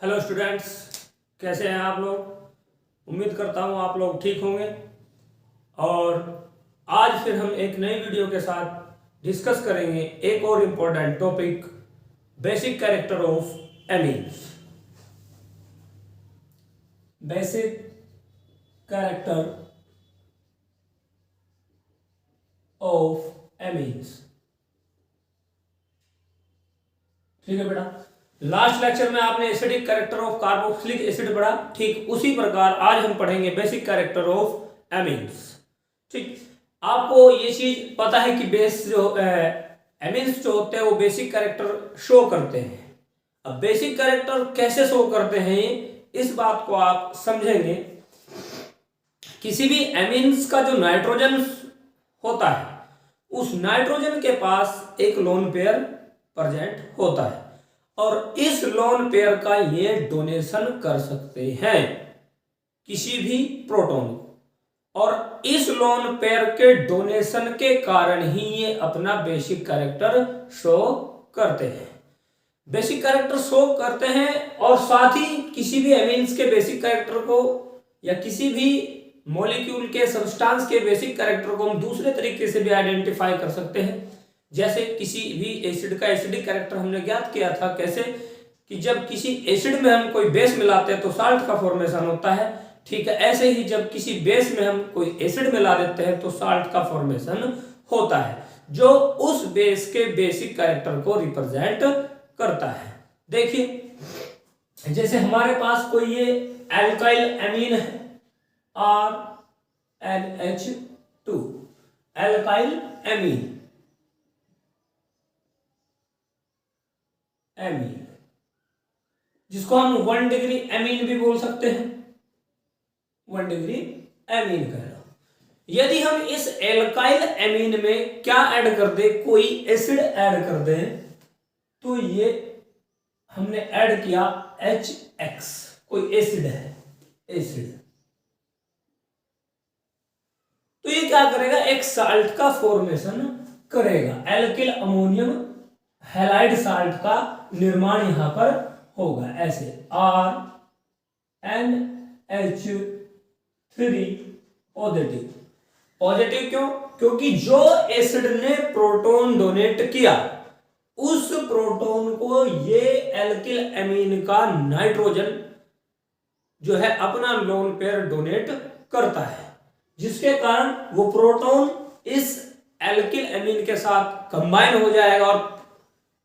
Hello students, कैसे हैं आप लोग। उम्मीद करता हूँ आप लोग ठीक होंगे। और आज फिर हम एक नई वीडियो के साथ डिस्कस करेंगे एक और important topic, basic character of amines. Basic character of amines. ठीक है बेटा, लास्ट लेक्चर में आपने acidic character of carboxylic acid पढ़ा, ठीक उसी प्रकार आज हम पढ़ेंगे बेसिक कैरेक्टर ऑफ एमीन्स। ठीक, आपको ये चीज पता है कि बेस जो एमीन्स जो होते हैं वो बेसिक कैरेक्टर शो करते हैं। अब बेसिक कैरेक्टर कैसे शो करते हैं इस बात को आप समझेंगे। किसी भी एमीन्स का जो नाइट्रोजन होता है उस नाइट्रोजन के पास एक लोन पेयर प्रेजेंट होता है और इस लोन पेयर का ये डोनेशन कर सकते हैं किसी भी प्रोटॉन को, और इस लोन पेयर के डोनेशन के कारण ही ये अपना बेसिक कैरेक्टर शो करते हैं। बेसिक कैरेक्टर शो करते हैं और साथ ही किसी भी एमीन्स के बेसिक कैरेक्टर को या किसी भी मॉलिक्यूल के सब्सटेंस के बेसिक कैरेक्टर को हम दूसरे तरीके से भी आइडेंटिफाई कर सकते हैं। जैसे किसी भी एसिड का एसिडिक कैरेक्टर हमने ज्ञात किया था, कैसे कि जब किसी एसिड में हम कोई बेस मिलाते हैं तो साल्ट का फॉर्मेशन होता है। ठीक है, ऐसे ही जब किसी बेस में हम कोई एसिड मिला देते हैं तो साल्ट का फॉर्मेशन होता है, जो उस बेस के बेसिक कैरेक्टर को रिप्रेजेंट करता है। देखिए, जैसे हमारे पास कोई ये एल्काइल एमीन है RNH2, एल्काइल एमीन एमीन जिसको हम 1 डिग्री एमीन भी बोल सकते हैं, 1 डिग्री एमीन कहना। यदि हम इस एल्काइल एमीन में क्या ऐड कर दे, कोई एसिड ऐड कर दे, तो ये हमने ऐड किया HX, कोई एसिड है, एसिड, तो ये क्या करेगा, एक साल्ट का फॉर्मेशन करेगा। एल्किल अमोनियम हैलाइड साल्ट का निर्माण यहां पर होगा, ऐसे RNH3 पॉजिटिव। पॉजिटिव क्यों? क्योंकि जो एसिड ने प्रोटॉन डोनेट किया उस प्रोटॉन को ये एल्किल एमीन का नाइट्रोजन जो है अपना लोन पेयर डोनेट करता है, जिसके कारण वो प्रोटॉन इस एल्किल एमीन के साथ कंबाइन हो जाएगा और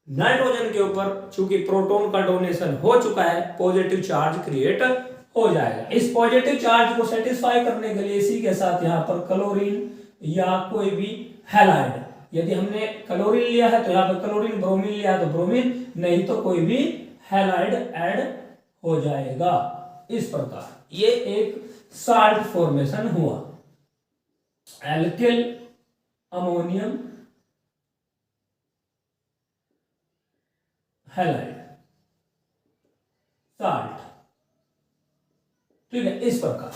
नाइट्रोजन के ऊपर चूंकि प्रोटॉन का डोनेशन हो चुका है पॉजिटिव चार्ज क्रिएट हो जाएगा। इस पॉजिटिव चार्ज को सेटिस्फाई करने के लिए इसी के साथ यहां पर क्लोरीन या कोई भी हैलाइड, यदि हमने क्लोरीन लिया है तो यहां पर क्लोरीन, ब्रोमीन लिया तो ब्रोमीन, नहीं तो कोई भी हैलाइड ऐड हो जाएगा। इस प्रकार ये एक साल्ट फॉर्मेशन हुआ, एल्किल अमोनियम हैलाइड साल्ट। ठीक है, इस प्रकार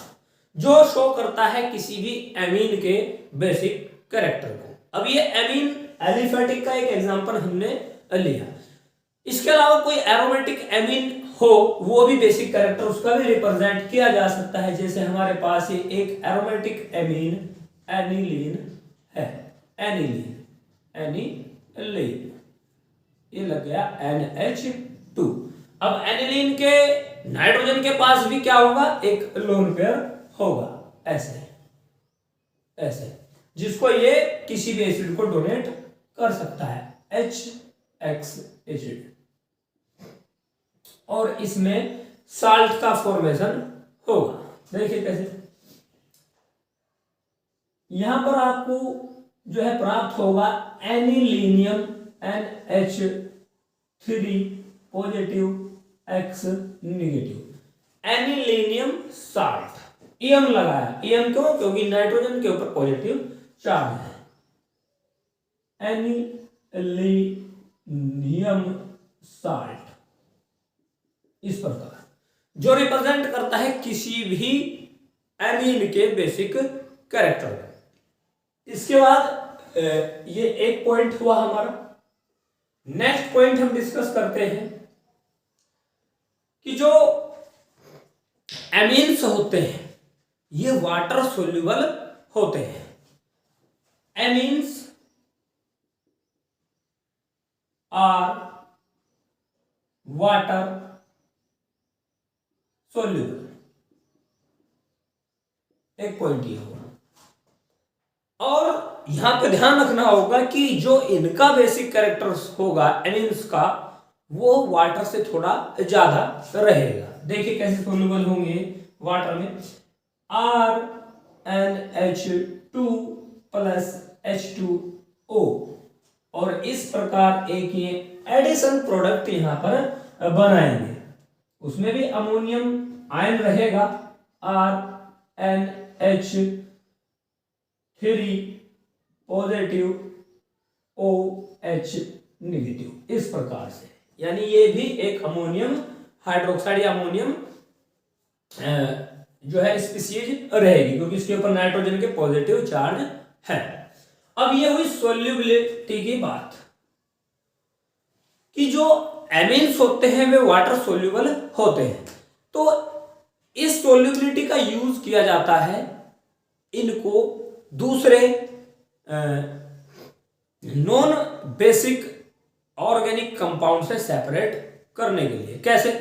जो शो करता है किसी भी एमीन के बेसिक कैरेक्टर को। अब ये एमीन एलिफेटिक का एक एग्जांपल हमने लिया। इसके अलावा कोई एरोमेटिक एमीन हो वो भी बेसिक कैरेक्टर उसका भी रिप्रेजेंट किया जा सकता है। जैसे हमारे पास ये एक एरोमेटिक एमीन एनिलीन है, एनिलीन ये लग गया NH2। अब एनिलीन के नाइट्रोजन के पास भी क्या होगा, एक लोन पेयर होगा, ऐसे ऐसे, जिसको ये किसी भी एसिड को डोनेट कर सकता है, HX एसिड, और इसमें साल्ट का फॉर्मेशन होगा। देखिए कैसे, यहां पर आपको जो है प्राप्त होगा anilinium NH3 positive X negative, anilinium salt, EM लगाया, EM क्यों? क्योंकि नाइट्रोजन के ऊपर पॉजिटिव चार्ज है, एनिलीनियम साल्ट। इस प्रकार जो रिप्रेजेंट करता है किसी भी एमीन के बेसिक कैरेक्टर। इसके बाद ये एक पॉइंट हुआ हमारा। नेक्स्ट पॉइंट हम डिस्कस करते हैं कि जो एमीन्स होते हैं ये वाटर सोल्यूबल होते हैं। एमीन्स आर वाटर सोल्यूबल, एक पॉइंट ये होगा। और यहां पे ध्यान रखना होगा कि जो इनका बेसिक कैरेक्टर्स होगा एमीन्स का, वो वाटर से थोड़ा ज्यादा रहेगा। देखिए कैसे सोल्यूबल होंगे वाटर में, RnH2 प्लस H2O, और इस प्रकार एक ये एडिशन प्रोडक्ट यहां पर बनाएंगे। उसमें भी अमोनियम आयन रहेगा, RnH3 पॉजिटिव OH नेगेटिव, इस प्रकार से। यानी ये भी एक अमोनियम हाइड्रोक्साइड या अमोनियम जो है स्पीशीज रहेगी, क्योंकि इसके ऊपर नाइट्रोजन के पॉजिटिव चार्ज है। अब ये हुई सोल्यूबिलिटी की बात, कि जो एमीन्स होते हैं वे वाटर सोल्यूबल होते हैं। तो इस सोल्यूबिलिटी का यूज किया जाता है इनको दूसरे नॉन बेसिक ऑर्गेनिक कंपाउंड से सेपरेट करने के लिए। कैसे?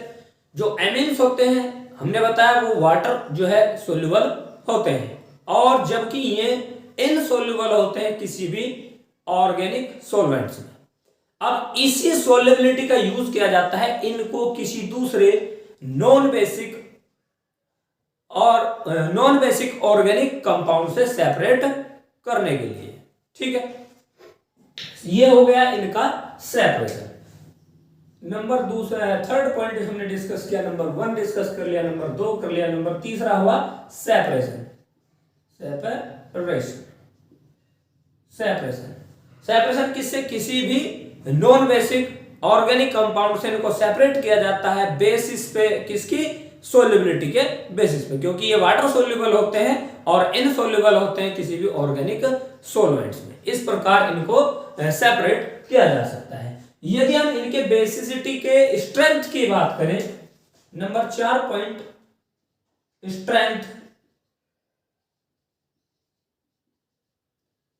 जो एमीन्स होते हैं हमने बताया वो वाटर जो है सोल्यूबल होते हैं, और जबकि ये इनसोल्यूबल होते हैं किसी भी ऑर्गेनिक सॉल्वेंट्स में। अब इसी सोल्युबिलिटी का यूज किया जाता है इनको किसी दूसरे नॉन बेसिक ऑर्गेनिक कंपाउंड से सेपरेट करने के लिए। ठीक है, ये हो गया इनका सेपरेशन। नंबर दूसरा, थर्ड पॉइंट हमने डिस्कस किया, नंबर 1 डिस्कस कर लिया, नंबर 2 कर लिया, नंबर तीसरा हुआ सेपरेशन। सेपरेशन किससे? किसी भी नॉन बेसिक ऑर्गेनिक कंपाउंड से इनको सेपरेट किया जाता है बेसिस पे, किसकी? सोल्युबिलिटी के बेसिस पे, क्योंकि ये वाटर सोल्यूबल होते हैं और इनसोल्यूबल होते हैं किसी भी ऑर्गेनिक सॉल्वेंट्स में। इस प्रकार इनको सेपरेट किया जा सकता है। यदि हम इनके बेसिसिटी के स्ट्रेंथ की बात करें, number 4 point, strength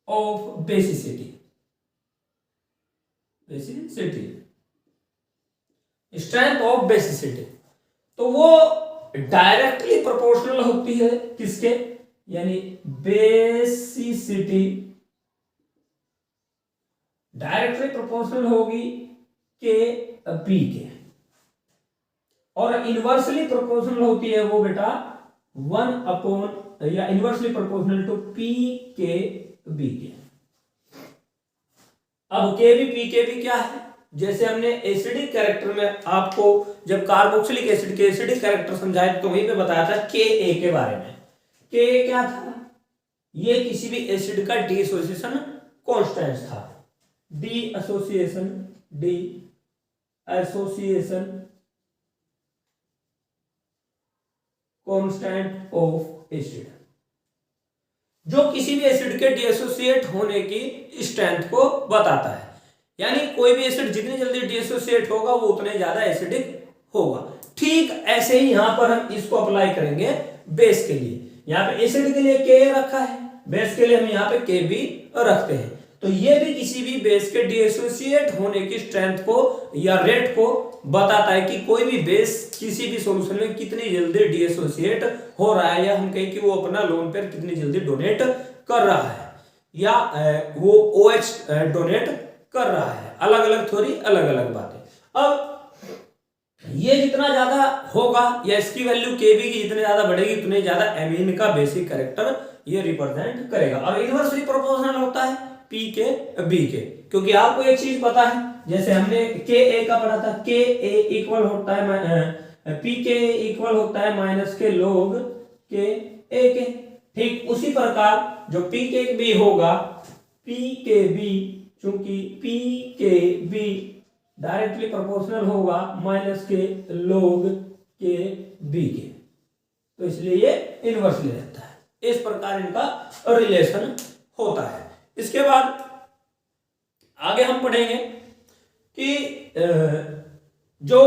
of basicity. Strength of basicity, तो वो डायरेक्टली प्रोपोर्शनल होती है किसके? यानी बेसिसिटी डायरेक्टली प्रोपोर्शनल होगी के बी के, और इनवर्सली प्रोपोर्शनल होती है वो बेटा 1 अपॉन या इनवर्सली प्रोपोर्शनल टू पी के बी के। अब के बी क्या है? जैसे हमने एसिडिक कैरेक्टर में आपको जब कार्बोक्सिलिक एसिड के एसिडिक कैरेक्टर समझाए तो वहीं पे बताया था के के बारे में। के क्या था? ये किसी भी एसिड का डीएसोसिएशन कांस्टेंट था। D association constant of acid, जो किसी भी एसिड के डीएसोसिएट होने की स्ट्रेंथ को बताता है। यानी कोई भी एसिड जितनी जल्दी डीएसोसिएट होगा वो उतने ज्यादा एसिडिक होगा। ठीक ऐसे ही यहां पर हम इसको अप्लाई करेंगे बेस के लिए। यहां पे एसिड के लिए के रखा है, बेस के लिए हम यहां पे के बी रखते हैं। तो ये भी किसी भी बेस के डीएसोसिएट होने की स्ट्रेंथ को या रेट को बताता है कि कोई भी बेस किसी भी सॉल्यूशन में कितनी जल्दी डीएसोसिएट हो रहा है, या हम कहें कि वो अपना लोन पेयर कितनी जल्दी डोनेट कर रहा है, या वो OH डोनेट कर रहा है। अलग अलग थ्योरी, अलग अलग बातें। अब ये जितना ज्यादा होगा या इसकी वैल्यू केबी की जितनी ज्यादा बढ़ेगी उतने ज्यादा एमीन का बेसिक कैरेक्टर ये रिप्रेजेंट करेगा। और इनवर्सली प्रोपोर्शनल होता है पी के बी के, क्योंकि आपको एक चीज पता है, जैसे हमने के ए का पढ़ा था, के ए इक्वल होता है पी के इक्वल होता है माइनस के लोग के ए के। ठीक उसी प्रकार जो पी के बी होगा, पी के बी, चूंकि पी के बी डायरेक्टली प्रोपोर्शनल होगा माइनस के लोग के बी के, तो इसलिए ये इनवर्सली रहता है। इस प्रकार इनका रिलेशन होता है। इसके बाद आगे हम पढ़ेंगे कि जो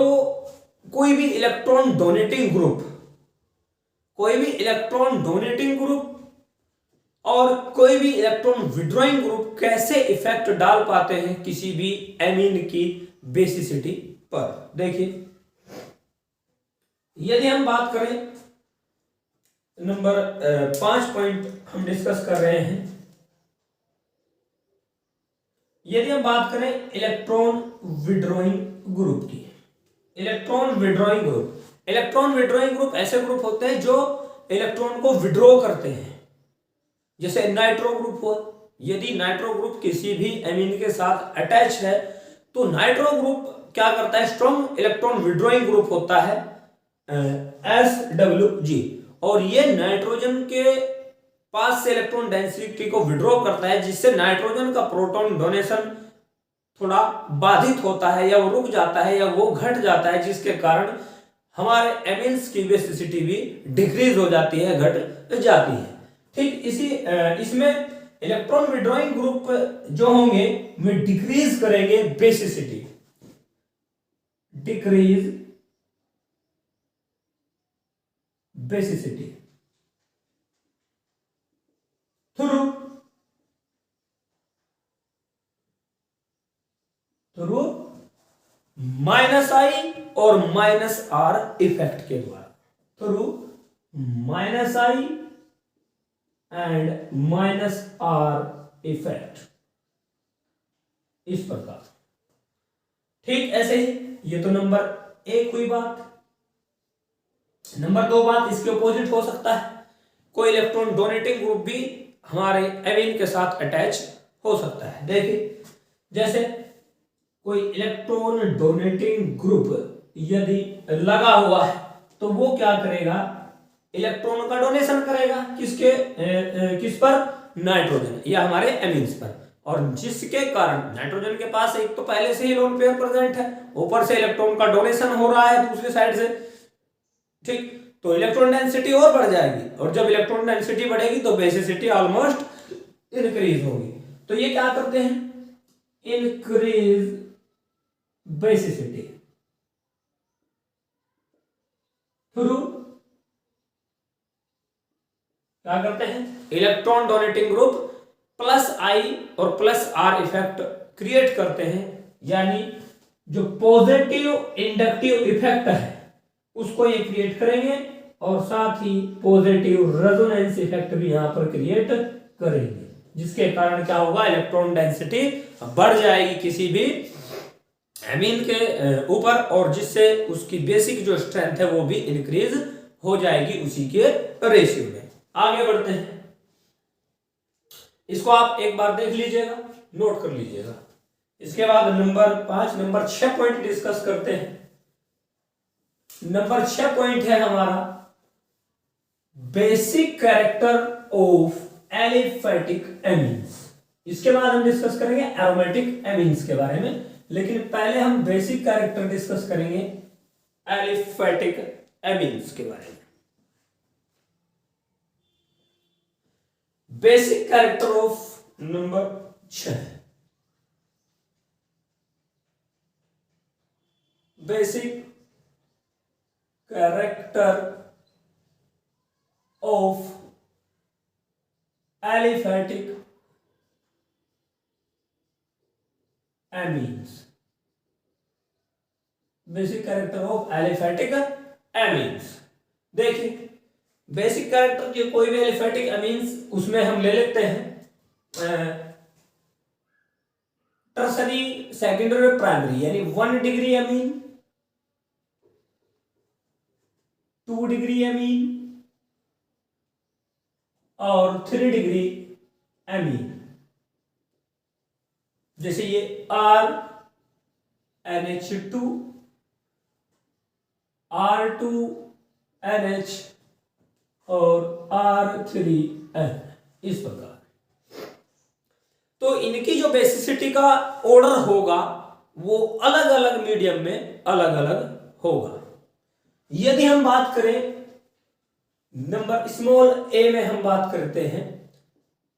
कोई भी इलेक्ट्रॉन डोनेटिंग ग्रुप, कोई भी इलेक्ट्रॉन डोनेटिंग ग्रुप और कोई भी इलेक्ट्रॉन विड्रॉइंग ग्रुप कैसे इफेक्ट डाल पाते हैं किसी भी एमीन की बेसिसिटी पर। देखिए, यदि हम बात करें नंबर 5 पॉइंट हम डिस्कस कर रहे हैं, यदि हम बात करें इलेक्ट्रॉन विड्रॉइंग ग्रुप की, electron withdrawing group, electron withdrawing group ऐसे ग्रुप होते हैं जो इलेक्ट्रॉन को विड्रॉ करते हैं, जैसे नाइट्रो ग्रुप हुआ। यदि नाइट्रो ग्रुप किसी भी एमीन के साथ अटैच है तो नाइट्रो ग्रुप क्या करता है, स्ट्रॉन्ग इलेक्ट्रॉन विड्रॉइंग ग्रुप होता है SWG, और ये नाइट्रोजन के पास से इलेक्ट्रॉन डेंसिटी को विड्रॉ करता है, जिससे नाइट्रोजन का प्रोटॉन डोनेशन थोड़ा बाधित होता है या वो रुक जाता है या वो घट जाता है, जिसके कारण हमारे एमीन्स की बेसिसिटी भी डिक्रीज हो जाती है, घट जाती है। ठीक इसमें इलेक्ट्रॉन विड्रॉइंग ग्रुप जो होंगे वे डिक्रीज करेंगे basicity, decrease basicity through -I और -R इफेक्ट के द्वारा, through -I and -R effect, इस प्रकार। ठीक ऐसे ही, ये तो नंबर 1 हुई बात। नंबर 2 बात इसके अपोजिट हो सकता है, कोई इलेक्ट्रॉन डोनेटिंग ग्रुप भी हमारे एमीन के साथ अटैच हो सकता है। देखिए, जैसे कोई इलेक्ट्रॉन डोनेटिंग ग्रुप यदि लगा हुआ है तो वो क्या करेगा, इलेक्ट्रॉन का डोनेशन करेगा, किस पर, नाइट्रोजन या हमारे एमीन्स पर, और जिसके कारण नाइट्रोजन के पास एक तो पहले से ही लोन पेयर प्रेजेंट है, ऊपर से इलेक्ट्रॉन का डोनेशन हो रहा है दूसरी साइड से। ठीक, तो इलेक्ट्रॉन डेंसिटी और बढ़ जाएगी, और जब इलेक्ट्रॉन डेंसिटी बढ़ेगी तो बेसिसिटी ऑलमोस्ट इंक्रीज होगी। तो ये क्या करते हैं, इंक्रीज बेसिसिटी थ्रू, क्या करते हैं, इलेक्ट्रॉन डोनेटिंग ग्रुप +I और +R इफेक्ट क्रिएट करते हैं, यानी जो पॉजिटिव इंडक्टिव इफेक्ट है उसको ये क्रिएट करेंगे, और साथ ही पॉजिटिव रेजोनेंस इफेक्ट भी यहां पर क्रिएट करेंगे, जिसके कारण क्या होगा, इलेक्ट्रॉन डेंसिटी बढ़ जाएगी किसी भी एमीन के ऊपर, और जिससे उसकी बेसिक जो स्ट्रेंथ है वो भी इंक्रीज हो जाएगी उसी के रेशियो में। आगे बढ़ते हैं, इसको आप एक बार देख लीजिएगा, नोट कर लीजिएगा। इसके बाद नंबर 6 पॉइंट डिस्कस करते हैं। नंबर 6 पॉइंट है हमारा basic character of aliphatic amines. इसके बाद हम डिस्कस करेंगे एरोमेटिक एमीन्स के बारे में, लेकिन पहले हम बेसिक कैरेक्टर डिस्कस करेंगे एलिफेटिक एमीन्स के बारे में। Basic character of number 6, basic character of aliphatic amines, basic character of aliphatic amines. देखिए, बेसिक कैरेक्टर के कोई भी एलिफेटिक एमीन्स, उसमें हम ले लेते हैं टर्सरी, सेकेंडरी और प्राइमरी, यानी 1 डिग्री एमीन, 2 डिग्री एमीन और 3 डिग्री एमीन। जैसे ये RNH2, R2NH और R3N, इस प्रकार। तो इनकी जो बेसिसिटी का ऑर्डर होगा वो अलग अलग मीडियम में अलग अलग होगा। यदि हम बात करें नंबर स्मॉल a में, हम बात करते हैं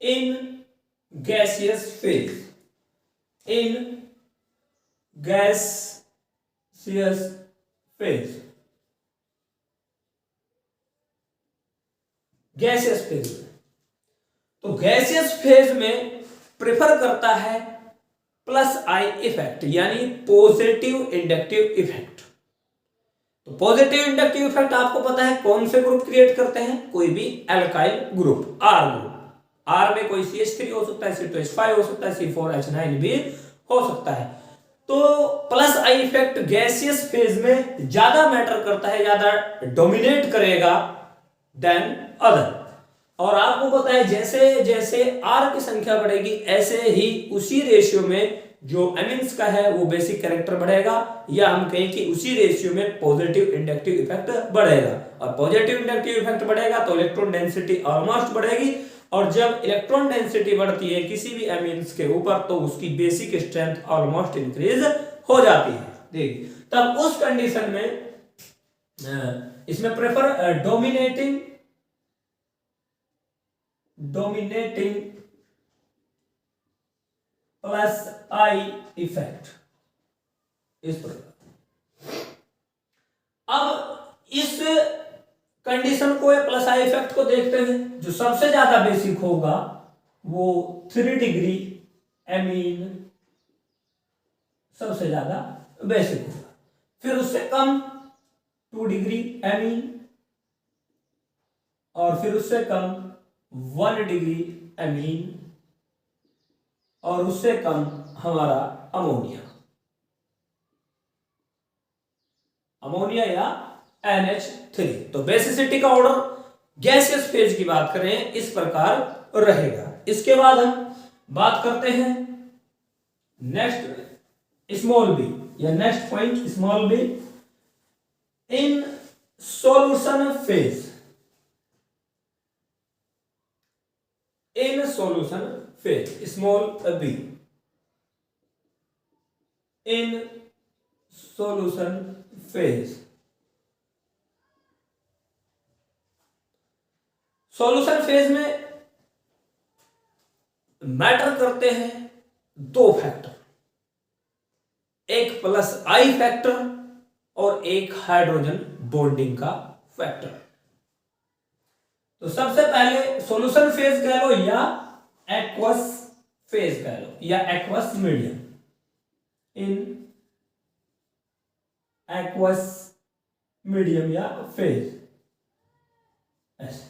in gaseous phase, in gaseous phase, gaseous phase में, तो गैसियस फेज में प्रेफर करता है प्लस आई इफेक्ट यानी पॉजिटिव इंडक्टिव इफेक्ट। तो पॉजिटिव इंडक्टिव इफेक्ट आपको पता है कौन से ग्रुप क्रिएट करते हैं, कोई भी alkyl group, R group, R में कोई CH3 हो सकता है, C2H5 हो सकता है, C4H9 भी हो सकता है। तो plus I effect gaseous phase में ज्यादा मैटर करता है, ज्यादा डोमिनेट करेगा देन अदर। और आपको पता है जैसे जैसे आर की संख्या बढ़ेगी ऐसे ही उसी रेशियो में जो एमिन्स का है वो बेसिक कैरेक्टर बढ़ेगा, या हम कहें कि उसी रेशियो में पॉजिटिव इंडक्टिव इफेक्ट बढ़ेगा। और पॉजिटिव इंडक्टिव इफेक्ट बढ़ेगा तो इलेक्ट्रॉन डेंसिटी ऑलमोस्ट बढ़ेगी, और जब इलेक्ट्रॉन डेंसिटी बढ़ती है किसी भी एमिन्स के ऊपर तो उसकी बेसिक स्ट्रेंथ ऑलमोस्ट इंक्रीज हो जाती है। देखिए तब उस कंडीशन में इसमें prefer dominating plus I effect इस प्रकार। अब इस कंडीशन को प्लस आई इफेक्ट को देखते हैं, जो सबसे ज्यादा बेसिक होगा वो 3 डिग्री एमीन सबसे ज्यादा बेसिक होगा, फिर उससे कम 2 डिग्री एमीन, और फिर उससे कम 1 डिग्री एमीन, और उससे कम हमारा अमोनिया या NH3। तो बेसिसिटी का ऑर्डर गैसियस फेज की बात करें इस प्रकार रहेगा। इसके बाद हम बात करते हैं नेक्स्ट स्मॉल बी या next point small be in solution phase. In solution phase small be in solution phase. Solution phase में मैटर करते हैं 2 फैक्टर, एक प्लस आई फैक्टर और एक हाइड्रोजन बॉन्डिंग का फैक्टर। तो सबसे पहले सॉल्यूशन फेज कह लो या एक्वस फेज कह लो या aqueous medium, in aqueous medium या फेज ऐसे।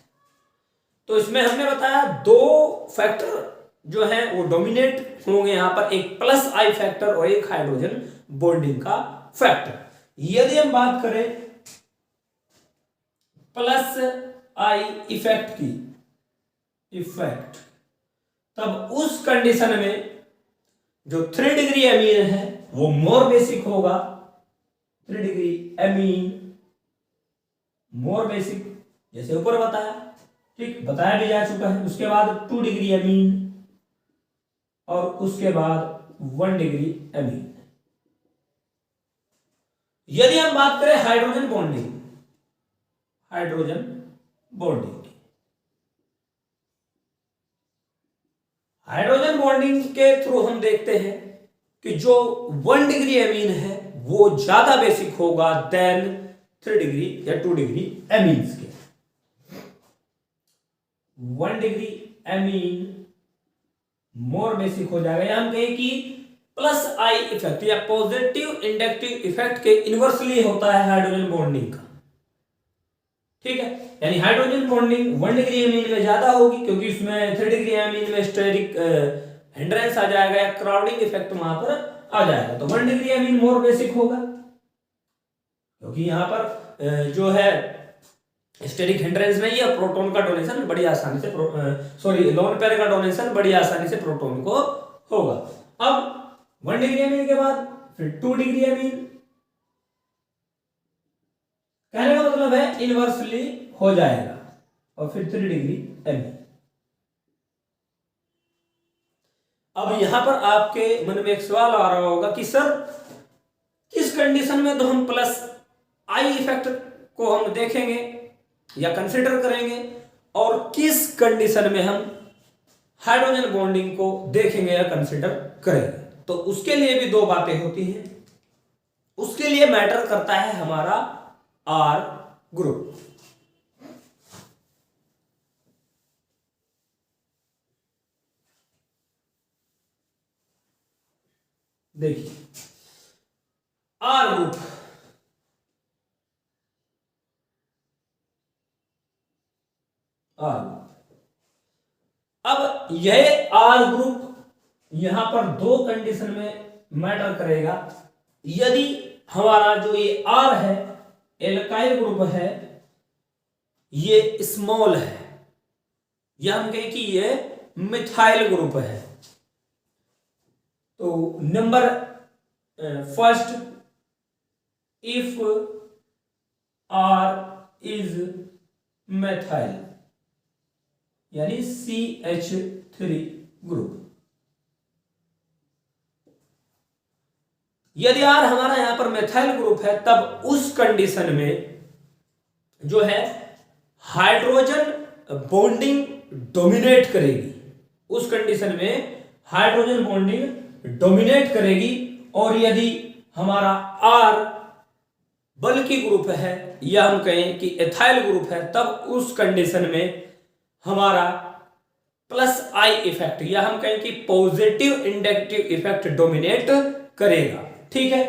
तो इसमें हमने बताया 2 फैक्टर जो है वो डोमिनेट होंगे यहां पर, एक प्लस आई फैक्टर और एक हाइड्रोजन बॉन्डिंग का फैक्टर। यदि हम बात करें प्लस आई इफेक्ट की इफेक्ट, तब उस कंडीशन में जो 3 डिग्री एमीन है वो मोर बेसिक होगा, 3 डिग्री एमीन मोर बेसिक, जैसे ऊपर बताया, ठीक बताया भी जा चुका है। उसके बाद 2 डिग्री एमीन और उसके बाद 1 डिग्री एमीन। यदि हम बात करें hydrogen bonding, hydrogen bonding, hydrogen bonding के थ्रू हम देखते हैं कि जो 1 डिग्री एमीन है वो ज्यादा बेसिक होगा देन 3 डिग्री या 2 डिग्री एमीन्स के। 1 डिग्री एमीन मोर बेसिक हो जाएगा, या हम कहें कि प्लस आई इफेक्ट या पॉजिटिव इंडक्टिव इफेक्ट के इनवर्सली होता है हाइड्रोजन बॉन्डिंग का, ठीक है। यानी हाइड्रोजन बॉन्डिंग 1 डिग्री एमीन में ज्यादा होगी क्योंकि उसमें 3 डिग्री एमीन में स्टेरिक हिंड्रेंस आ जाएगा या क्राउडिंग इफेक्ट वहां पर आ जाएगा, तो 1 डिग्री एमीन मोर बेसिक होगा क्योंकि यहां पर जो है स्टेरिक हिंड्रेंस में ये प्रोटॉन का डोनेशन बड़ी आसानी से लोन पेयर का डोनेशन बड़ी आसानी से प्रोटॉन को होगा। अब 1 डिग्री एमीन के बाद फिर 2 डिग्री एमीन, कहने का मतलब है इनवर्सली हो जाएगा, और फिर 3 डिग्री एमीन। अब यहां पर आपके मन में एक सवाल आ रहा होगा कि सर किस कंडीशन में तो हम प्लस आई इफेक्ट को हम देखेंगे या कंसीडर करेंगे, और किस कंडीशन में हम हाइड्रोजन बॉन्डिंग को देखेंगे या कंसीडर करेंगे। तो उसके लिए भी 2 बातें होती हैं। उसके लिए मैटर करता है हमारा आर ग्रुप। देखिए आर ग्रुप, आर, अब यह आर ग्रुप यहां पर दो कंडीशन में मैटर करेगा। यदि हमारा जो ये आर है एल्काइल ग्रुप है, ये स्मॉल है, या हम कहें कि ये मिथाइल ग्रुप है, तो number first, if R is methyl यानी CH3 ग्रुप। यदि आर हमारा यहां पर मेथाइल ग्रुप है, तब उस कंडीशन में जो है हाइड्रोजन बॉन्डिंग डोमिनेट करेगी। उस कंडीशन में हाइड्रोजन बॉन्डिंग डोमिनेट करेगी। और यदि हमारा आर बल्कि ग्रुप है, या हम कहें कि एथाइल ग्रुप है, तब उस कंडीशन में हमारा प्लस आई इफेक्ट, या हम कहें कि पॉजिटिव इंडक्टिव इफेक्ट डोमिनेट करेगा। ठीक है,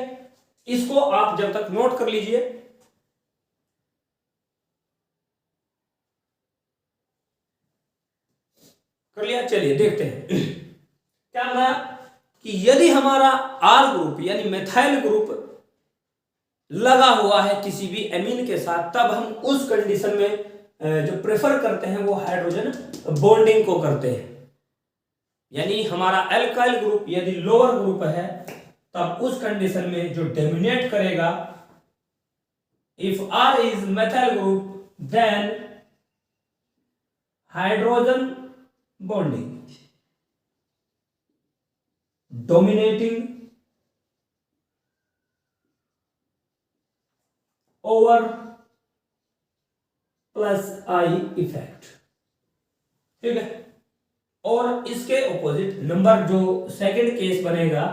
इसको आप जब तक नोट कर लीजिए। कर लिया, चलिए देखते हैं क्या होगा कि यदि हमारा आर ग्रुप यानी मेथाइल ग्रुप लगा हुआ है किसी भी एमीन के साथ, तब हम उस कंडीशन में जो प्रेफर करते हैं वो हाइड्रोजन बॉन्डिंग को करते हैं। यानी हमारा एल्काइल ग्रुप यदि लोअर ग्रुप है, तब उस कंडीशन में जो डोमिनेट करेगा, if R is methyl group then hydrogen bonding dominating over plus I effect. ठीक है, और इसके ऑपोजिट नंबर जो सेकंड केस बनेगा,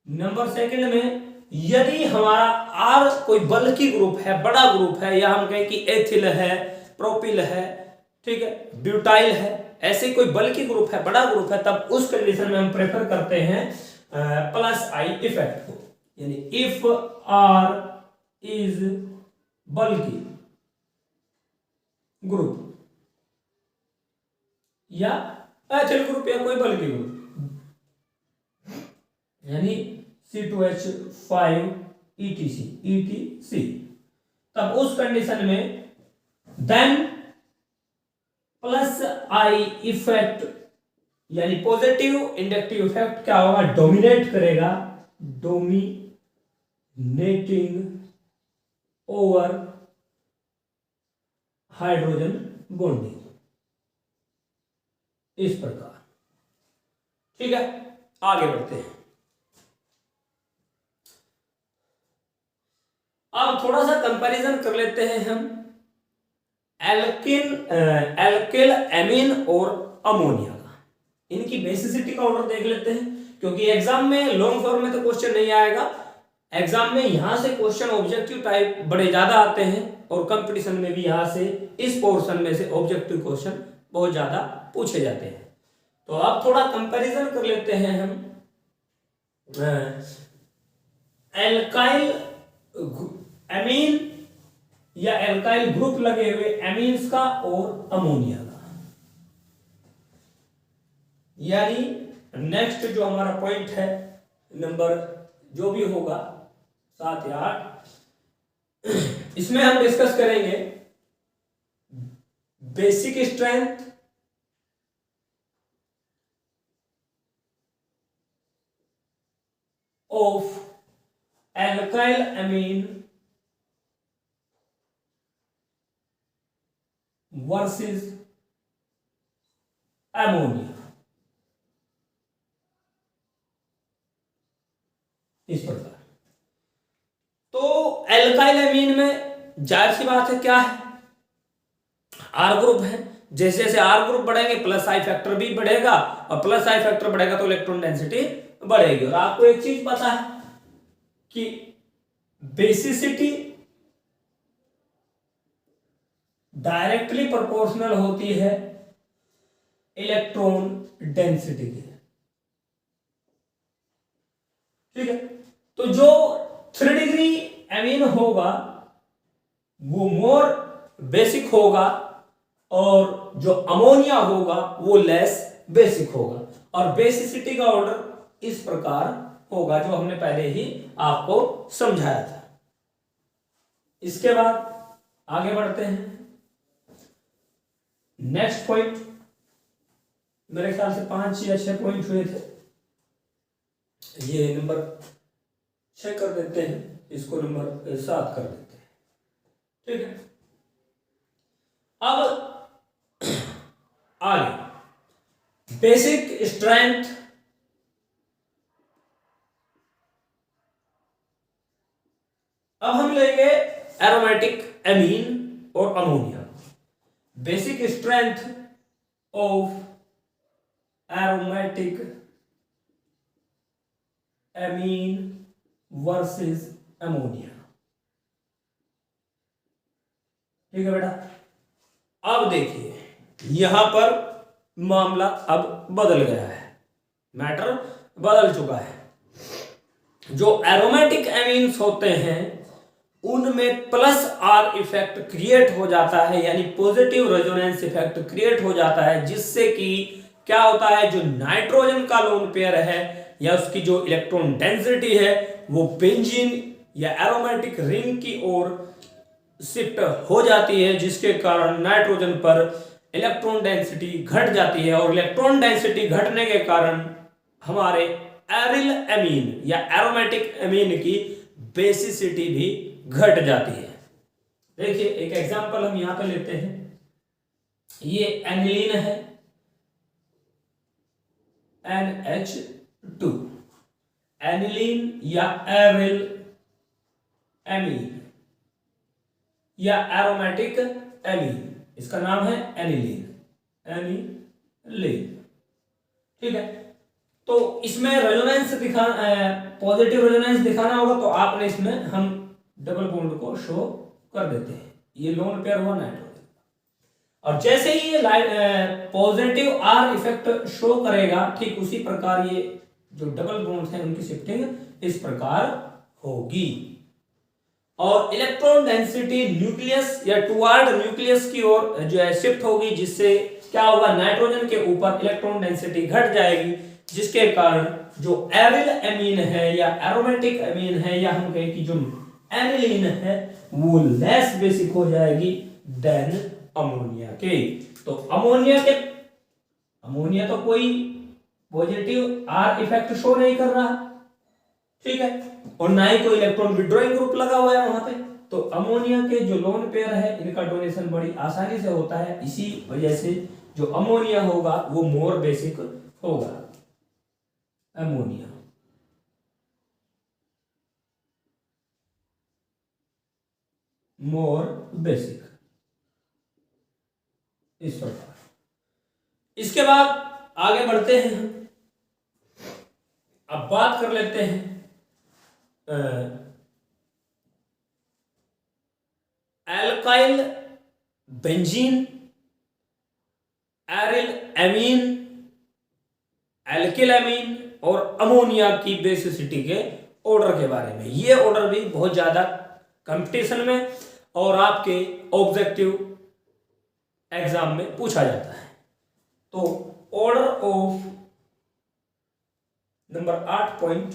नंबर सेकंड में यदि हमारा आर कोई बल्कि ग्रुप है, बड़ा ग्रुप है, या हम कहें कि एथिल है, प्रोपिल है, ठीक है, ब्यूटाइल है, ऐसे कोई बल्कि ग्रुप है, बड़ा ग्रुप है, तब उस कंडीशन में हम प्रेफर करते हैं प्लस आई इफेक्ट को। यानी इफ आर इज बल्कि ग्रुप या एथिल ग्रुप या कोई बल्कि ग्रुप, यानी C2H5 ETC, तब उस कंडीशन में देन प्लस आई इफेक्ट यानी पॉजिटिव इंडक्टिव इफेक्ट क्या होगा, डोमिनेट करेगा, डोमिनेटिंग ओवर हाइड्रोजन बॉन्डिंग, इस प्रकार। ठीक है, आगे बढ़ते हैं। अब थोड़ा सा कंपैरिजन कर लेते हैं हम एल्किल एमीन और अमोनिया का। इनकी बेसिसिटी का ऑर्डर देख लेते हैं, क्योंकि एग्जाम में लॉन्ग फॉर्म में तो क्वेश्चन नहीं आएगा। एग्जाम में यहां से क्वेश्चन ऑब्जेक्टिव टाइप बड़े ज्यादा आते हैं, और कंपटीशन में भी यहां से इस पोर्शन में से ऑब्जेक्टिव क्वेश्चन बहुत ज्यादा पूछे जाते हैं। तो अब थोड़ा कंपैरिजन कर लेते हैं हम एल्काइल एमीन या एल्काइल ग्रुप लगे हुए एमीन्स का और अमोनिया का। यानी नेक्स्ट जो हमारा पॉइंट है, नंबर जो भी होगा 7 या 8, इसमें हम डिस्कस करेंगे basic strength, of alkyl amine versus ammonia, इस प्रकार। तो एल्काइल एमीन में जाहिर सी बात है क्या है, आर ग्रुप है। जैसे जैसे आर ग्रुप बढ़ेंगे प्लस आई फैक्टर भी बढ़ेगा, और प्लस आई फैक्टर बढ़ेगा तो इलेक्ट्रॉन डेंसिटी बढ़ेगी। और आपको एक चीज पता है कि बेसिसिटी डायरेक्टली प्रोपोर्शनल होती है इलेक्ट्रॉन डेंसिटी के। ठीक है, तो जो 3 डिग्री एमीन होगा वो मोर बेसिक होगा और जो अमोनिया होगा वो लेस बेसिक होगा, और बेसिसिटी का ऑर्डर इस प्रकार होगा जो हमने पहले ही आपको समझाया था। इसके बाद आगे बढ़ते हैं। नेक्स्ट पॉइंट, मेरे ख्याल से 5 या 6 पॉइंट हुए थे, ये नंबर 6 कर देते हैं, इसको नंबर 7 कर देते हैं। ठीक है, अब आगे बेसिक स्ट्रेंथ, अब हम लेंगे एरोमेटिक एमीन और ammonia. Basic strength of aromatic amine versus ammonia. ठीक है बेटा, अब देखिए यहां पर मामला अब बदल गया है, मैटर बदल चुका है। जो एरोमेटिक एमीन्स होते हैं उनमें प्लस आर इफेक्ट क्रिएट हो जाता है, यानी पॉजिटिव रेजोनेंस इफेक्ट क्रिएट हो जाता है, जिससे कि क्या होता है, जो नाइट्रोजन का लोन पेयर है या उसकी जो इलेक्ट्रॉन डेंसिटी है वो बेंजीन या एरोमेटिक रिंग की ओर शिफ्ट हो जाती है, जिसके कारण नाइट्रोजन पर इलेक्ट्रॉन डेंसिटी घट जाती है, और इलेक्ट्रॉन डेंसिटी घटने के कारण हमारे एरिल एमीन या एरोमेटिक एमीन की बेसिसिटी भी घट जाती है। देखिए एक एग्जांपल हम यहां पे लेते हैं, ये एनिलीन है NH2, एनिलीन या एरिल एमीन या एरोमेटिक एमीन, इसका नाम है एनिलीन, एनिलीन। ठीक है, तो इसमें रेजोनेंस पॉजिटिव रेजोनेंस दिखाना होगा, तो आपने इसमें हम डबल बॉन्ड को शो कर देते हैं, ये लोन पेयर हुआ नाइट्रोजन, और जैसे ही ये पॉजिटिव आर इफेक्ट शो करेगा, ठीक उसी प्रकार ये जो डबल बॉन्ड हैं उनकी शिफ्टिंग इस प्रकार होगी, और इलेक्ट्रॉन डेंसिटी न्यूक्लियस या टुवर्ड न्यूक्लियस की ओर जो है शिफ्ट होगी, जिससे क्या होगा, नाइट्रोजन के ऊपर इलेक्ट्रॉन डेंसिटी घट जाएगी, जिसके कारण जो एरिल एमीन है या एरोमेटिक एमीन है या हम कहें कि जो एनिलीन है वो लेस बेसिक हो जाएगी देन अमोनिया के। तो अमोनिया तो कोई पॉजिटिव आर इफेक्ट शो नहीं कर रहा, ठीक है, और ना ही कोई इलेक्ट्रॉन विड्रॉइंग ग्रुप लगा हुआ है वहां पे, तो अमोनिया के जो लोन पेयर है इनका डोनेशन बड़ी आसानी से होता है, इसी वजह से जो अमोनिया होगा वो मोर बेसिक होगा, अमोनिया। मोर बेसिक इस प्रकार। इसके बाद आगे बढ़ते हैं, अब बात कर लेते हैं alkyl benzene, aryl amine, alkyl amine और अमोनिया की बेसिसिटी के ऑर्डर के बारे में। ये ऑर्डर भी बहुत ज्यादा कंपटीशन में और आपके ऑब्जेक्टिव एग्जाम में पूछा जाता है। तो order of number 8 point,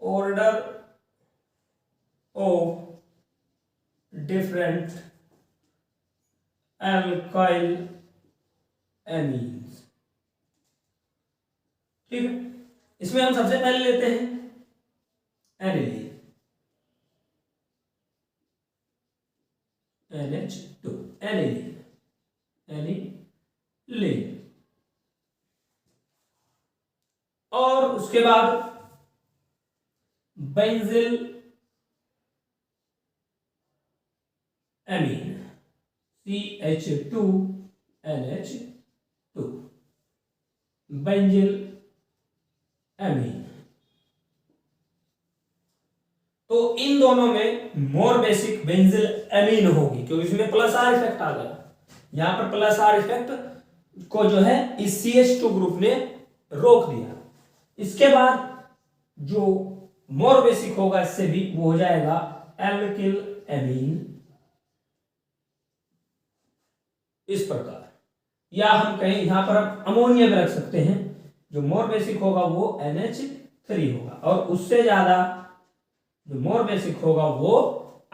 order of different alkyl amines. ठीक है, इसमें हम सबसे पहले लेते हैं एनिलीन, NH2, एनिलीन, एनिलीन, और उसके बाद benzyl amine, CH2NH2, benzyl amine. तो इन दोनों में मोर बेसिक बेंजिल एमीन होगी, क्योंकि इसमें प्लस आर इफेक्ट आ गया। यहां पर प्लस आर इफेक्ट को जो है इस CH2 ग्रुप ने रोक दिया। इसके बाद जो मोर बेसिक होगा इससे भी, वो हो जाएगा एल्किल एमीन, इस प्रकार। या हम कहें यहां पर हम अमोनिया भी रख सकते हैं। जो मोर बेसिक होगा वो NH3 होगा, और उससे ज्यादा जो मोर बेसिक होगा वो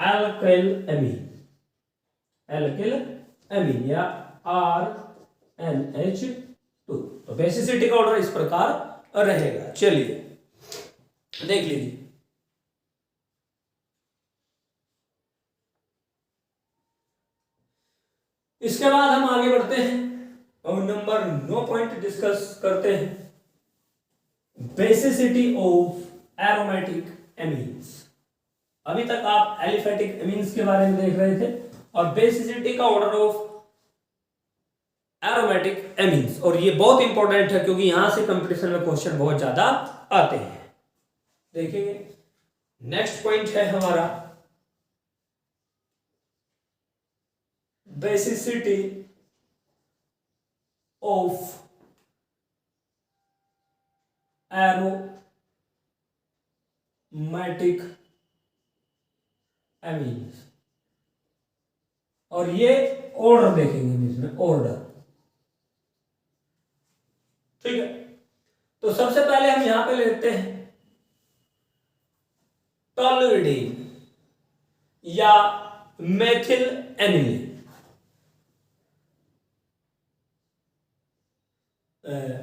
एल्किल एमीन, एल्किल एमीन या RNH2। तो बेसिसिटी का ऑर्डर इस प्रकार रहेगा। चलिए देख लीजिए। इसके बाद हम आगे बढ़ते हैं और नंबर 9 पॉइंट डिस्कस करते हैं, बेसिसिटी ऑफ एरोमेटिक एमीन्स। अभी तक आप एलिफेटिक एमीन्स के बारे में देख रहे थे, और बेसिसिटी का ऑर्डर ऑफ एरोमेटिक एमीन्स, और ये बहुत इंपॉर्टेंट है क्योंकि यहां से कंपटीशन में क्वेश्चन बहुत ज्यादा आते हैं। देखेंगे नेक्स्ट पॉइंट है हमारा बेसिसिटी ऑफ एरोमेटिक एमीन्स, और ये ऑर्डर देखेंगे इसमें, ऑर्डर। ठीक है, तो सबसे पहले हम यहां पे लेते हैं टोलुइडीन या मेथिल एनिलीन।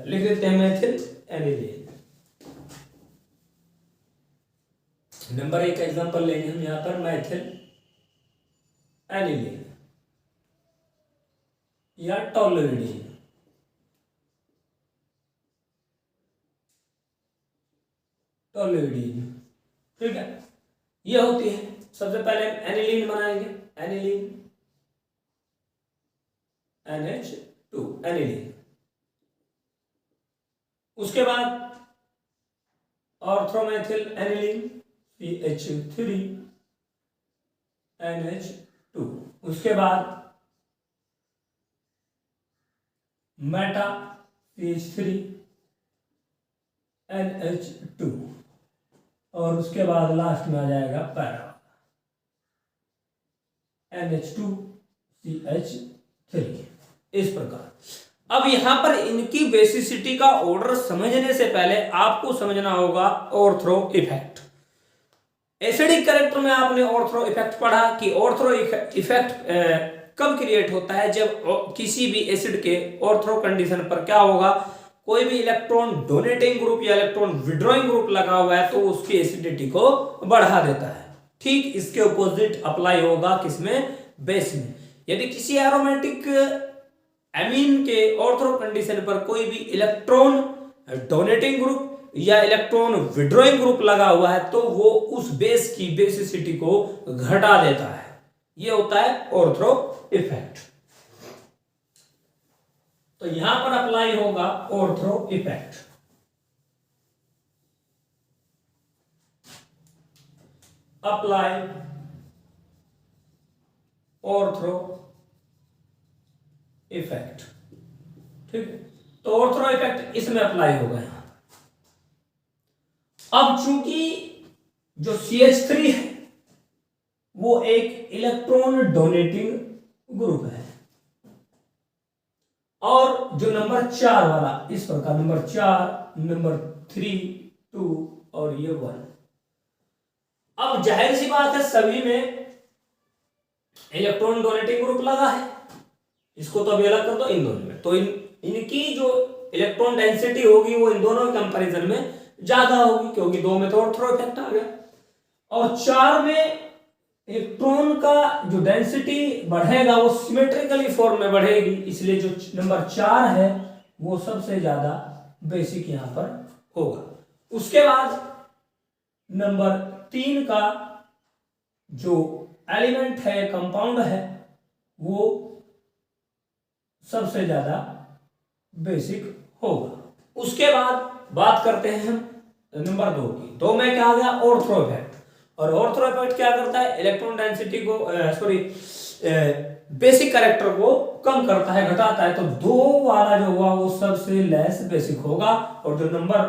लिख देते हैं मेथिल एनिलीन। नंबर 1 का एग्जांपल लेंगे हम यहां पर, मेथिल एनिलीन या टोलुइडीन। टोलुइडीन, ठीक है, ये होती है। सबसे पहले एनिलीन बनाएंगे, एनिलीन NH2 एनिलीन। उसके बाद ऑर्थोमेथिल एनिलीन CH3 NH2। उसके बाद मेटा CH3 NH2, और उसके बाद लास्ट में आ जाएगा पैरा NH2 CH3, इस प्रकार। अब यहां पर इनकी बेसिसिटी का ऑर्डर समझने से पहले आपको समझना होगा ऑर्थ्रो इफेक्ट। एसिडिक कैरेक्टर में आपने ऑर्थ्रो इफेक्ट पढ़ा कि ऑर्थ्रो इफेक्ट कब क्रिएट होता है, जब किसी भी एसिड के ऑर्थ्रो कंडीशन पर क्या होगा, कोई भी इलेक्ट्रॉन डोनेटिंग ग्रुप या इलेक्ट्रॉन विड्रॉइंग ग्रुप लगा हुआ है तो उसकी एसिडिटी को बढ़ा देता है। ठीक इसके अपोजिट अप्लाई होगा किसमें, बेस में। यदि किसी एरोमेटिक एमीन के ऑर्थ्रो कंडीशन पर कोई भी इलेक्ट्रॉन डोनेटिंग ग्रुप या इलेक्ट्रॉन विड्रॉइंग ग्रुप लगा हुआ है तो वो उस बेस की बेसिसिटी को घटा देता है। ये होता है ऑर्थ्रो इफेक्ट। तो यहां पर अप्लाई होगा ortho effect. Apply ortho effect, ठीक है। तो ऑर्थ्रो इफेक्ट इसमें अप्लाई होगा यहां। अब चूंकि जो CH3 है वो एक इलेक्ट्रॉन डोनेटिंग ग्रुप है, और जो नंबर 4 वाला इस प्रकार, नंबर 4, नंबर 3, 2 और ये 1। अब जाहिर सी बात है सभी में इलेक्ट्रॉन डोनेटिंग ग्रुप लगा है, इसको तो अभी अलग कर दो इन दोनों में, तो इनकी जो इलेक्ट्रॉन डेंसिटी होगी वो इन दोनों के कंपैरिजन में ज्यादा होगी, क्योंकि 2 में तो ऑर्थ्रो इफेक्ट आ गया, और 4 में इलेक्ट्रॉन का जो डेंसिटी बढ़ेगा वो सिमेट्रिकली फॉर्म में बढ़ेगी, इसलिए जो नंबर 4 है वो सबसे ज्यादा बेसिक यहां पर होगा। उसके बाद नंबर 3 का जो एलिमेंट है, कंपाउंड है, वो सबसे ज्यादा बेसिक होगा। उसके बाद बात करते हैं हम नंबर 2 की। 2 में क्या आ गया, ऑर्थ्रो इफेक्ट। और ऑर्थो इफेक्ट क्या करता है, इलेक्ट्रॉन डेंसिटी को बेसिक कैरेक्टर को कम करता है, घटाता है। तो 2 वाला जो हुआ वो सबसे लेस बेसिक होगा और जो नंबर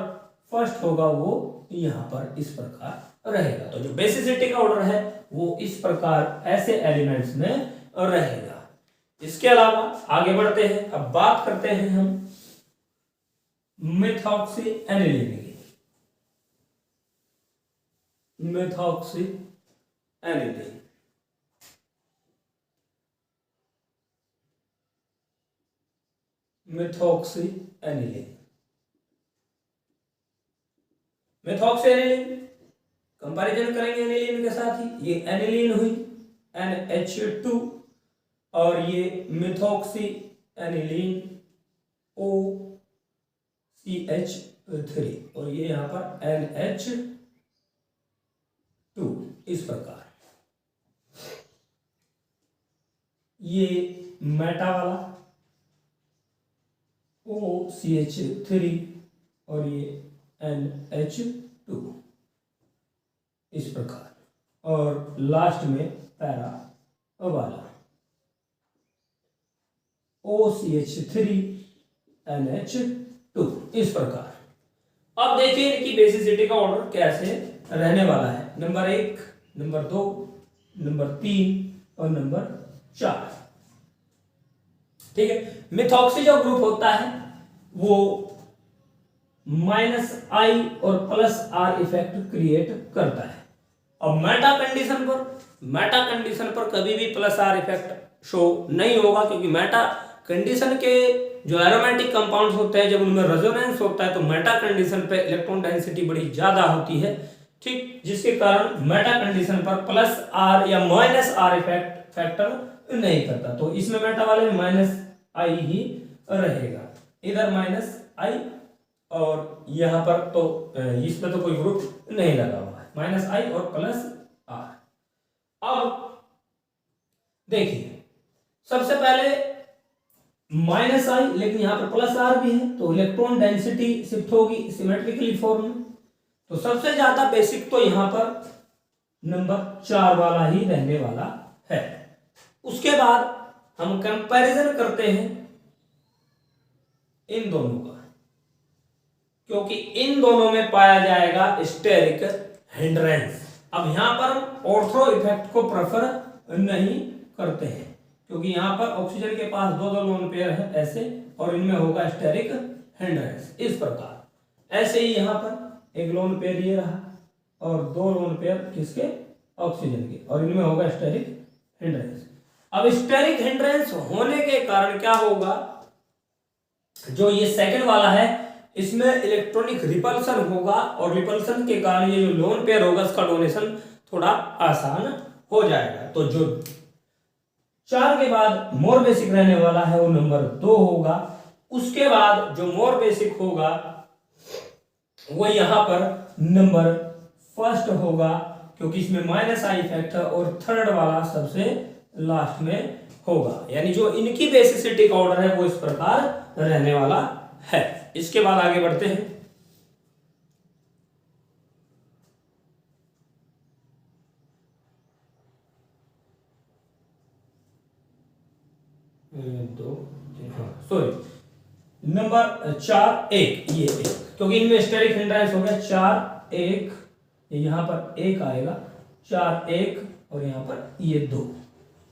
फर्स्ट होगा वो यहाँ पर इस प्रकार रहेगा। तो जो बेसिसिटी का ऑर्डर है वो इस प्रकार ऐसे एलिमेंट्स में रहेगा। इसके अलावा आगे बढ़ते हैं, अब बात करते हैं हम मेथॉक्सी एनिलीन की। Methoxy aniline, methoxy aniline, methoxy aniline comparison करेंगे एनिलीन के साथ ही। ये एनिलीन हुई NH2 और ये मेथॉक्सी एनिलीन OCH3 और ये यहां पर NH2 इस प्रकार। ये मेटा वाला OCH3 और ये NH2 इस प्रकार और लास्ट में पैरा वाला OCH3 NH2 इस प्रकार। अब देखिए इनकी बेसिसिटी का ऑर्डर कैसे रहने वाला है। नंबर 1, नंबर 2, नंबर 3 और नंबर 4। ठीक है, मिथॉक्सी जो ग्रुप होता है वो -I और +R इफेक्ट क्रिएट करता है। अब मेटा कंडीशन पर कभी भी +R इफेक्ट शो नहीं होगा, क्योंकि मेटा कंडीशन के जो एरोमेटिक कंपाउंड्स होते हैं जब उनमें रेजोनेंस होता है तो मेटा कंडीशन पे इलेक्ट्रॉन डेंसिटी बड़ी ज्यादा होती है। ठीक, जिसके कारण मेटा कंडीशन पर +R या -R इफेक्ट फैक्टर नहीं करता। तो इसमें मेटा वाले में -I ही रहेगा, इधर -I और यहाँ पर तो इसमें तो कोई ग्रुप नहीं लगा हुआ है, -I और +R। अब देखिए सबसे पहले -I लेकिन यहाँ पर +R भी है तो इलेक्ट्रॉन डेंसिटी शिफ्ट होगी सिमेट्रिकली फॉर्म में। तो सबसे ज्यादा बेसिक तो यहाँ पर नंबर 4 वाला ही रहने वाला है। उसके बाद हम कंपैरिजन करते हैं इन दोनों का, क्योंकि इन दोनों में पाया जाएगा स्टेरिक हिंड्रेंस। अब यहां पर हम ऑर्थो इफेक्ट को प्रेफर नहीं करते हैं, क्योंकि यहां पर ऑक्सीजन के पास 2 लोन पेयर है ऐसे, और इनमें होगा स्टेरिक हिंड्रेंस इस प्रकार। ऐसे ही यहां पर एक लोन पेयर ये रहा और 2 लोन पेयर किसके, ऑक्सीजन के, और इनमें होगा स्टेरिक हिंड्रेंस। अब स्टेरिक हिंड्रेंस होने के कारण क्या होगा, जो ये सेकंड वाला है इसमें इलेक्ट्रॉनिक रिपल्सन होगा और रिपल्सन के कारण ये जो लोन पेयर होगा इसका डोनेशन थोड़ा आसान हो जाएगा। तो जो 4 के बाद मोर बेसिक रहने वाला है वो नंबर 2 होगा। उसके बाद जो मोर बेसिक होगा वो यहां पर नंबर फर्स्ट होगा, क्योंकि इसमें -I इफेक्ट है, और थर्ड वाला सबसे लास्ट में होगा। यानी जो इनकी बेसिसिटी का ऑर्डर है वो इस प्रकार रहने वाला है। इसके बाद आगे बढ़ते हैं। नंबर 4 1 ये 1, क्योंकि इनमें स्टेरिक हिंड्रेंस हो गया 4 1, यहां पर 1 आएगा 4 1 और यहां पर ये 2,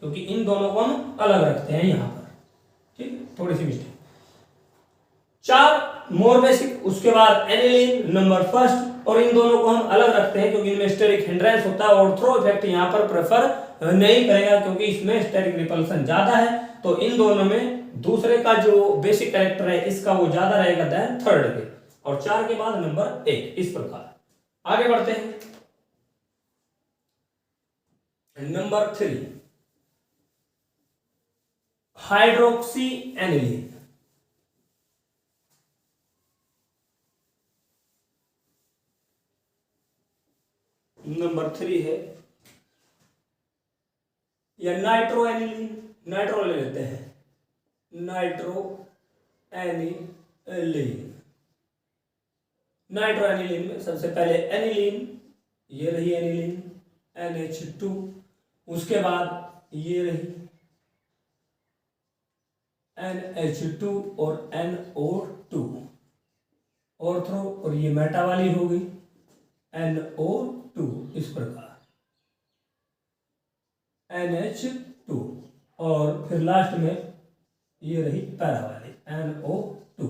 क्योंकि इन दोनों को हम अलग रखते हैं यहां पर। ठीक, थोड़ी सी मिस्टेक। 4 मोर बेसिक, उसके बाद एनिलीन नंबर फर्स्ट, और इन दोनों को हम अलग रखते हैं क्योंकि इनमें स्टेरिक हिंड्रेंस होता है। ऑर्थो इफेक्ट यहां पर प्रेफर नहीं करेगा क्योंकि इसमें स्टेरिक रिपल्सन ज्यादा है। तो इन दोनों में दूसरे का जो बेसिक कैरेक्टर है इसका वो ज्यादा रहेगा देन थर्ड के, और 4 के बाद नंबर 1 इस प्रकार। आगे बढ़ते हैं। Number 3 hydroxy aniline. नंबर 3 है या नाइट्रो एनिलीन, नाइट्रो ले लेते हैं, नाइट्रो एनिलीन। नाइट्रो एनिलीन में सबसे पहले एनिलीन, ये रही एनिलीन, NH2, उसके बाद ये रही NH2 और NO2 ऑर्थो, और ये मेटा वाली होगी NO2, इस प्रकार NH2, और फिर लास्ट में ये रही पैरा वाली NO2,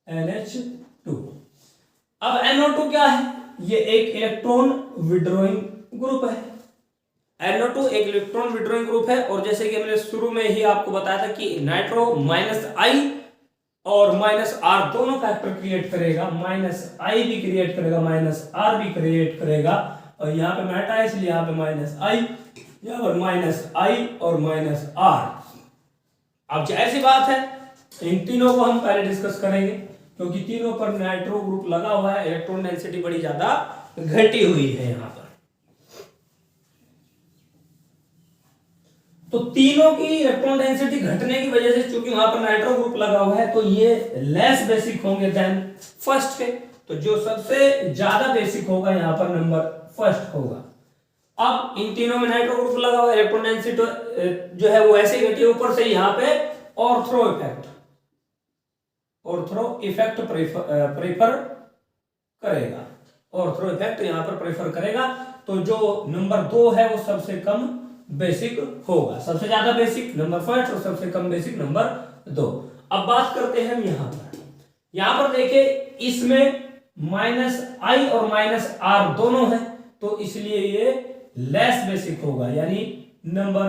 NH2। अब NO2 क्या है? ये एक इलेक्ट्रॉन विड्रॉइंग ग्रुप है। NO2 एक इलेक्ट्रॉन विड्रॉइंग ग्रुप है, और जैसे कि मैंने शुरू में ही आपको बताया था कि नाइट्रो -I और -R दोनों फैक्टर क्रिएट करेगा, -I भी क्रिएट करेगा, -R भी क्रिएट करेगा, और यहाँ पे मेटा है इसलिए यहाँ पे -I, यहाँ पर -I और -R। अब जाहिर सी बात है इन तीनों को हम पहले डिस्कस करेंगे, क्योंकि तीनों पर नाइट्रो ग्रुप लगा हुआ है, इलेक्ट्रॉन डेंसिटी बड़ी ज्यादा घटी हुई है यहाँ पर। तो तीनों की इलेक्ट्रॉन डेंसिटी घटने की वजह से, चूंकि वहां पर नाइट्रो ग्रुप लगा हुआ है, तो ये लेस बेसिक होंगे देन फर्स्ट के। तो जो सबसे ज्यादा बेसिक होगा यहाँ पर नंबर फर्स्ट होगा। अब इन तीनों में नाइट्रो ग्रुप लगा हुआ है, इलेक्ट्रॉन डेंसिटी जो है वो ऐसे घटी, ऊपर से यहाँ पे ऑर्थो इफेक्ट प्रेफर करेगा, ऑर्थो इफेक्ट यहाँ पर प्रेफर करेगा। तो जो नंबर 2 है वो सबसे कम बेसिक होगा, सबसे ज्यादा बेसिक नंबर फर्स्ट और सबसे कम बेसिक नंबर 2। अब बात करते हैं यहां पर देखिए, इसमें -I और -R दोनों है, तो इसलिए ये लेस बेसिक होगा, यानी नंबर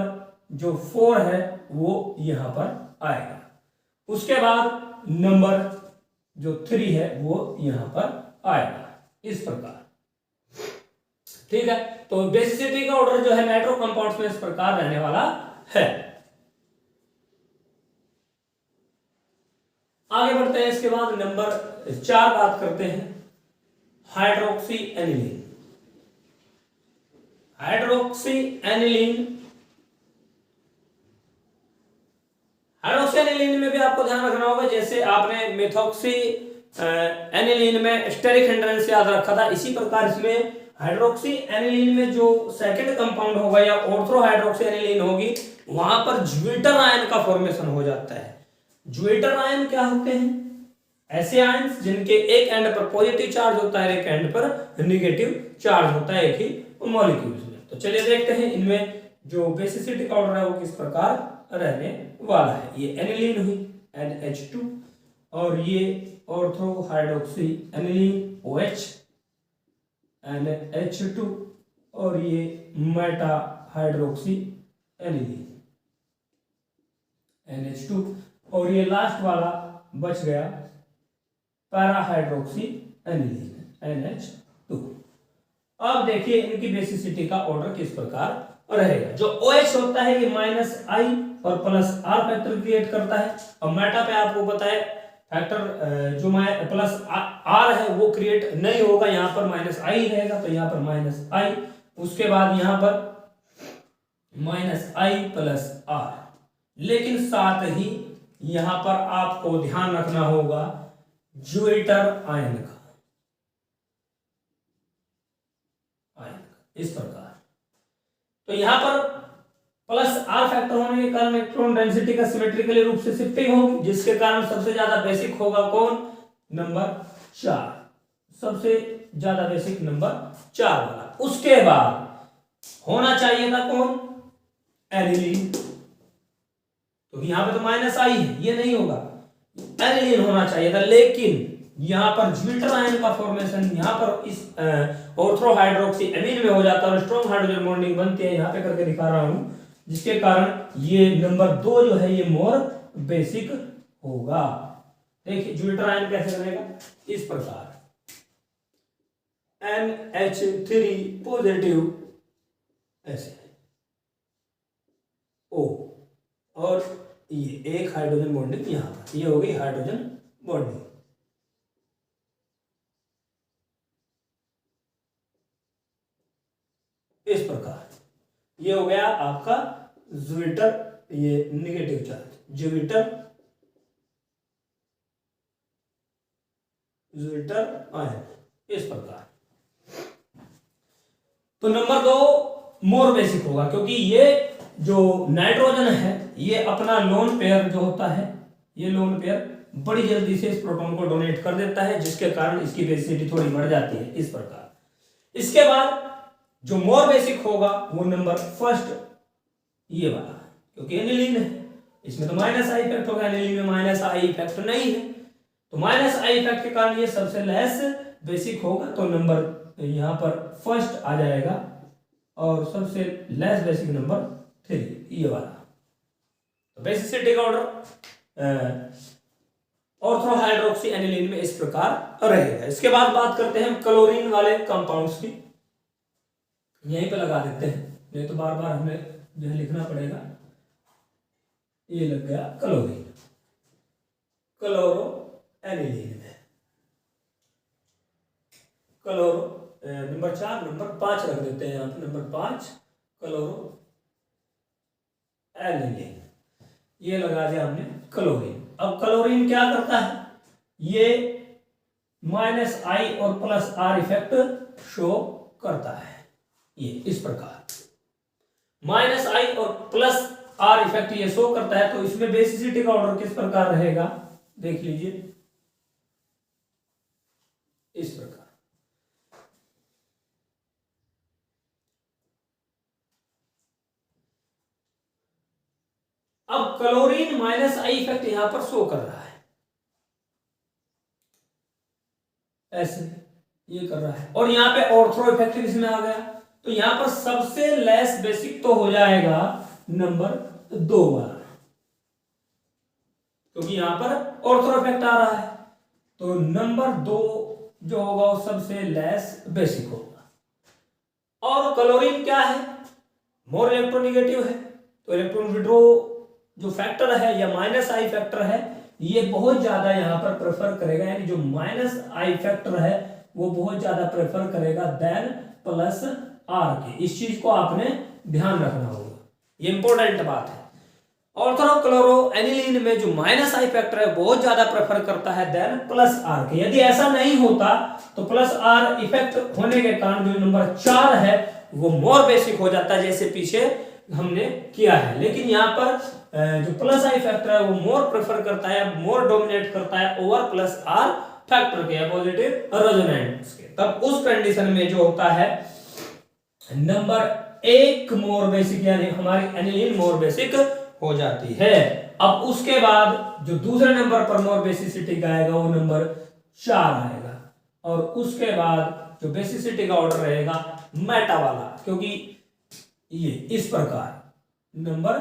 जो 4 है वो यहां पर आएगा। उसके बाद नंबर जो 3 है वो यहां पर आएगा, इस प्रकार। ठीक है, तो बेसिसिटी का ऑर्डर जो है नाइट्रो कंपाउंड्स में इस प्रकार रहने वाला है। आगे बढ़ते हैं, इसके बाद नंबर 4 बात करते हैं हाइड्रोक्सी एनिलीन। हाइड्रोक्सी एनिलीन में भी आपको ध्यान रखना होगा, जैसे आपने मेथॉक्सी एनिलीन में स्टेरिक हिंड्रेंस याद रखा था, इसी प्रकार इसमें हाइड्रोक्सी एनिलीन में जो सेकंड कंपाउंड होगा या ऑर्थो हाइड्रोक्सी एनिलीन होगी, वहां पर ज्विटर आयन का फॉर्मेशन हो जाता है। ज्विटर आयन क्या होते हैं? ऐसे आयन्स जिनके एक एंड पर पॉजिटिव चार्ज होता है, एक एंड पर नेगेटिव चार्ज होता है एक ही मॉलिक्यूल्स में। तो चलिए देखते हैं इनमें जो बेसिसिटी का ऑर्डर है वो किस प्रकार रहने वाला है। ये एनिलीन हुई NH2, और ये ortho hydroxy aniline OH NH2, और ये मेटा हाइड्रोक्सी एनिलीन NH2, और ये लास्ट वाला बच गया पैरा हाइड्रोक्सी एनिलीन NH2। अब देखिए इनकी बेसिसिटी का ऑर्डर किस प्रकार रहेगा। जो OH होता है ये -I और +R फैक्टर क्रिएट करता है, और मेटा पे आपको पता है फैक्टर जो +R है वो क्रिएट नहीं होगा, यहाँ पर -I रहेगा, तो यहाँ पर -I, उसके बाद यहाँ पर -I + R। लेकिन साथ ही यहाँ पर आपको ध्यान रखना होगा ज्विटर आयन का, इस प्रकार। तो यहाँ पर +R फैक्टर होने के कारण इलेक्ट्रॉन डेंसिटी का सिमेट्रिकली रूप से शिफ्टिंग होगी, जिसके कारण सबसे ज्यादा बेसिक होगा कौन? नंबर 4, सबसे ज्यादा बेसिक नंबर 4 वाला। उसके बाद होना चाहिए था कौन? एनिलीन। तो यहाँ पे तो -I है, ये नहीं होगा, एनिलीन होना चाहिए था, लेकिन यहाँ पर ज्विटर आयन का फॉर्मेशन यहाँ पर इस ऑर्थो हाइड्रोक्सी एमीन में हो जाता है और स्ट्रॉन्ग हाइड्रोजन बॉन्डिंग बनती है, यहाँ पे करके दिखा रहा हूं, जिसके कारण ये नंबर 2 जो है ये मोर बेसिक होगा। देखिए ज्विटर आयन कैसे बनेगा, इस प्रकार NH3 पॉजिटिव ऐसे O, और ये एक हाइड्रोजन बॉन्डिंग यहाँ पर, ये हो गई हाइड्रोजन बॉन्डिंग। इस प्रकार ये हो गया आपका ज्विटर, ये नेगेटिव चार्ज ज्विटर आयन, इस प्रकार। तो नंबर 2 मोर बेसिक होगा, क्योंकि ये जो नाइट्रोजन है ये अपना लोन पेयर जो होता है, ये लोन पेयर बड़ी जल्दी से इस प्रोटॉन को डोनेट कर देता है, जिसके कारण इसकी बेसिसिटी थोड़ी बढ़ जाती है इस प्रकार। इसके बाद जो मोर बेसिक होगा वो नंबर फर्स्ट ये वाला, क्योंकि एनिलीन है, इसमें तो माइनस आई इफेक्ट होगा, एनिलीन में माइनस आई इफेक्ट नहीं है, तो माइनस आई इफेक्ट के कारण ये सबसे लेस बेसिक होगा, तो नंबर यहां पर फर्स्ट आ जाएगा, और सबसे लेस बेसिक नंबर 3 ये वाला। तो बेसिसिटी का ऑर्डर ऑर्थोहाइड्रोक्सी एनिलीन में इस प्रकार रहेगा। इसके बाद बात करते हैं क्लोरीन वाले कंपाउंड्स की, यहीं पे लगा देते हैं, नहीं तो बार बार हमें जो है लिखना पड़ेगा। ये लग गया क्लोरीन, क्लोरो एनिलीन में क्लोरो नंबर 4, नंबर 5 रख देते हैं यहाँ पे, नंबर 5 क्लोरो एनिलीन, ये लगा दिया हमने क्लोरीन। अब क्लोरीन क्या करता है, ये माइनस आई और प्लस आर इफेक्ट शो करता है, ये इस प्रकार माइनस आई और प्लस आर इफेक्ट ये शो करता है। तो इसमें बेसिसिटी का ऑर्डर किस प्रकार रहेगा, देख लीजिए इस प्रकार। अब क्लोरीन माइनस आई इफेक्ट यहां पर शो कर रहा है, ऐसे ये कर रहा है, और यहां पे ऑर्थो इफेक्ट इसमें आ गया, तो यहां पर सबसे लेस बेसिक तो हो जाएगा नंबर 2 वाला, क्योंकि यहां पर ऑर्थो इफेक्ट आ रहा है, तो नंबर 2 जो होगा वो सबसे लेस बेसिक होगा। और क्लोरीन क्या है, मोर इलेक्ट्रोनिगेटिव है, तो इलेक्ट्रॉन विड्रॉ जो फैक्टर है या माइनस आई फैक्टर है ये बहुत ज्यादा यहां पर प्रेफर करेगा, यानी जो माइनस आई फैक्टर है वो बहुत ज्यादा प्रेफर करेगा देन प्लस आर के। इस चीज को आपने ध्यान रखना होगा, ये इंपॉर्टेंट बात है। ऑर्थोक्लोरो एनिलीन में जो माइनस आई फैक्टर है बहुत ज्यादा प्रेफर करता है देन प्लस आर के। यदि ऐसा नहीं होता तो प्लस आर इफेक्ट होने के कारण जो नंबर 4 है वो मोर बेसिक हो जाता है, जैसे पीछे हमने किया है। लेकिन यहाँ पर जो प्लस आई फैक्टर है वो मोर प्रेफर करता है, मोर डोमिनेट करता है ओवर प्लस आर फैक्टर के, पॉजिटिव रेजोनेंस के। तब उस कंडीशन में जो होता है नंबर 1 मोर बेसिक, यानी हमारी एनिलीन मोर बेसिक हो जाती है। अब उसके बाद जो दूसरे नंबर पर मोर बेसिसिटी का आएगा वो नंबर 4 आएगा, और उसके बाद जो बेसिसिटी का ऑर्डर रहेगा मेटा वाला, क्योंकि ये इस प्रकार नंबर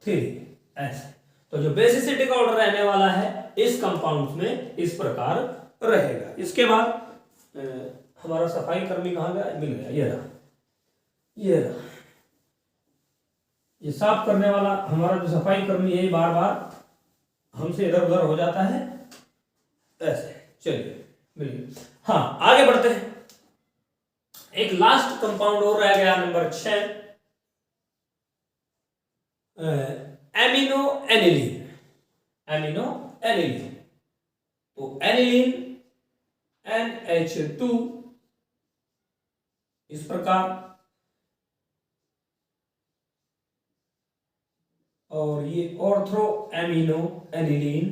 3 ऐसे। तो जो बेसिसिटी का ऑर्डर रहने वाला है इस कंपाउंड में इस प्रकार रहेगा। इसके बाद हमारा सफाई कर्मी कहां गया, मिल गया, ये रहा, ये रहा, ये साफ करने वाला हमारा जो सफाई कर्मी है बार बार हमसे इधर उधर हो जाता है ऐसे। चलिए मिल गया। हाँ आगे बढ़ते हैं, एक लास्ट कंपाउंड और रह गया number 6, amino aniline. Amino aniline, तो एनिलीन NH2 इस प्रकार, और ये ऑर्थो एमिनो एनिलीन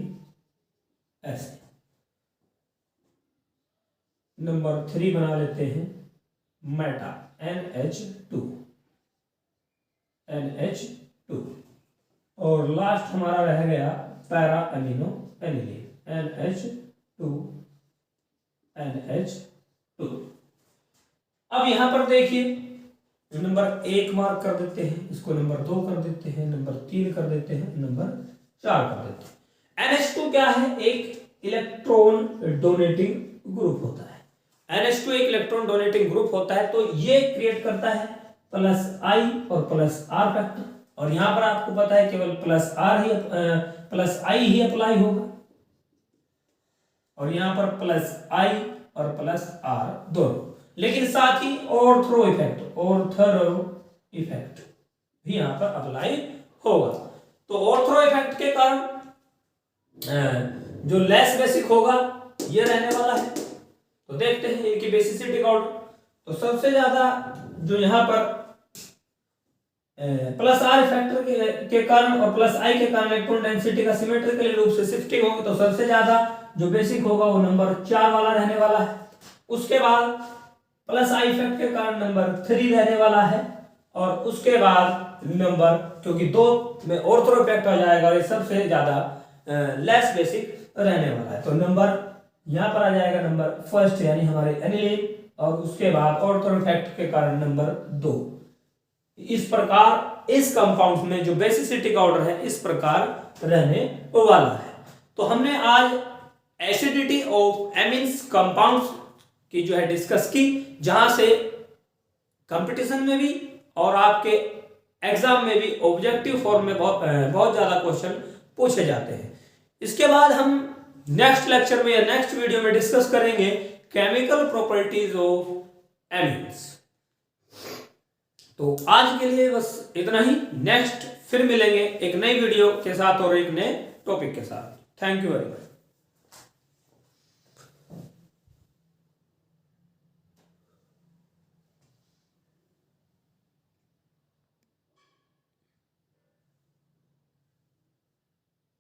ऐसे। नंबर 3 बना लेते हैं मेटा NH2, NH2, और लास्ट हमारा रह गया para amino aniline NH2, NH2। अब यहां पर देखिए नंबर 1 मार्क कर देते हैं, इसको नंबर 2 कर देते हैं, नंबर 3 कर देते हैं, नंबर 4 कर देते हैं। NH2 क्या है, एक इलेक्ट्रॉन डोनेटिंग ग्रुप होता है। NH2 एक इलेक्ट्रॉन डोनेटिंग ग्रुप होता है, तो ये क्रिएट करता है प्लस आई और प्लस आर फैक्टर, और यहां पर आपको पता है केवल प्लस आर ही प्लस आई ही अप्लाई होगा, और यहां पर प्लस आई और प्लस आर दोनों। लेकिन साथ ही ऑर्थरो इफेक्ट भी यहां पर अप्लाई होगा। तो ऑर्थरो इफेक्ट के कारण जो लेस बेसिक होगा ये रहने वाला है। तो देखते हैं इनकी बेसिसिटी का ऑर्डर। तो सबसे ज्यादा जो यहाँ पर प्लस आर फैक्टर के कारण और प्लस आई के कारण इलेक्ट्रॉन डेंसिटी का सिमेट्रिकली रूप से शिफ्टिंग होगी, तो सबसे ज्यादा जो बेसिक होगा वो नंबर 4 वाला रहने वाला है। उसके बाद प्लस आई इफेक्ट के कारण नंबर 3 रहने वाला है, और उसके बाद नंबर, क्योंकि 2 में ऑर्थो इफेक्ट आ जाएगा और ये सबसे ज्यादा लेस बेसिक रहने वाला है, तो नंबर यहाँ पर आ जाएगा नंबर फर्स्ट यानी हमारे एनिलीन, और उसके बाद ऑर्थो इफेक्ट के कारण नंबर 2। इस प्रकार इस कंपाउंड में जो बेसिसिटी का ऑर्डर है इस प्रकार रहने वाला है। तो हमने आज एसिडिटी ऑफ एमिन्स कंपाउंड्स की जो है डिस्कस की, जहां से कंपटीशन में भी और आपके एग्जाम में भी ऑब्जेक्टिव फॉर्म में बहुत ज्यादा क्वेश्चन पूछे जाते हैं। इसके बाद हम नेक्स्ट लेक्चर में या नेक्स्ट वीडियो में डिस्कस करेंगे केमिकल प्रॉपर्टीज ऑफ एमिन्स। तो आज के लिए बस इतना ही। नेक्स्ट फिर मिलेंगे एक नई वीडियो के साथ और एक नए टॉपिक के साथ। Thank you very much.